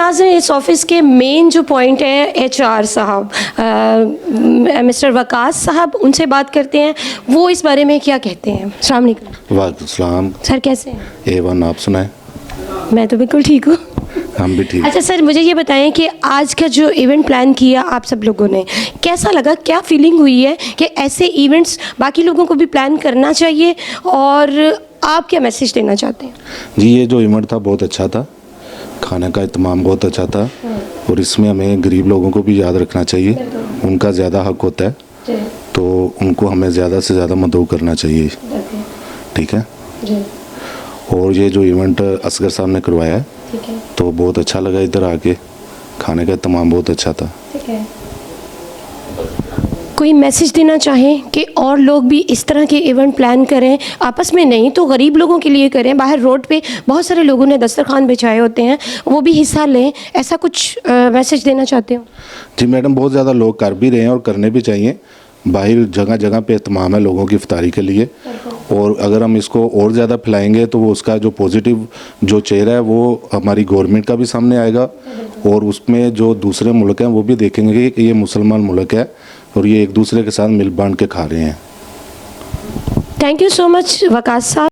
नाज़रीन, इस ऑफिस के मेन जो पॉइंट है HR साहब, मिस्टर वकास साहब, उनसे बात करते हैं, वो इस बारे में क्या कहते हैं। अस्सलाम वालेकुम। वालेकुम सलाम। सर कैसे हैं? A1, आप सुनाएं। मैं तो बिल्कुल ठीक हूँ। हम भी ठीक। अच्छा सर, मुझे ये बताएं कि आज का जो इवेंट प्लान किया आप सब लोगों ने, कैसा लगा, क्या फीलिंग हुई है कि ऐसे इवेंट्स बाकी लोगों को भी प्लान करना चाहिए, और आप क्या मैसेज देना चाहते हैं? जी, ये जो इवेंट था बहुत अच्छा था, खाने का इत्माम बहुत अच्छा था, और इसमें हमें गरीब लोगों को भी याद रखना चाहिए। उनका ज़्यादा हक होता है, तो उनको हमें ज़्यादा से ज़्यादा मदद करना चाहिए। ठीक है। और ये जो इवेंट असगर साहब ने करवाया है, तो बहुत अच्छा लगा। इधर आके खाने का इत्माम बहुत अच्छा था। कोई मैसेज देना चाहें कि और लोग भी इस तरह के इवेंट प्लान करें, आपस में नहीं तो गरीब लोगों के लिए करें, बाहर रोड पे बहुत सारे लोगों ने दस्तरखान बिछाए होते हैं, वो भी हिस्सा लें, ऐसा कुछ मैसेज देना चाहते हो? जी मैडम, बहुत ज़्यादा लोग कर भी रहे हैं और करने भी चाहिए। बाहर जगह जगह पे इत्माम है लोगों की इफ्तारी के लिए, और अगर हम इसको और ज़्यादा फैलाएंगे तो वो उसका जो पॉजिटिव जो चेहरा है वो हमारी गवर्नमेंट का भी सामने आएगा, और उसमें जो दूसरे मुल्क हैं वो भी देखेंगे कि ये मुसलमान मुल्क है और ये एक दूसरे के साथ मिल बांट के खा रहे हैं। Thank you so much Waqas साहब।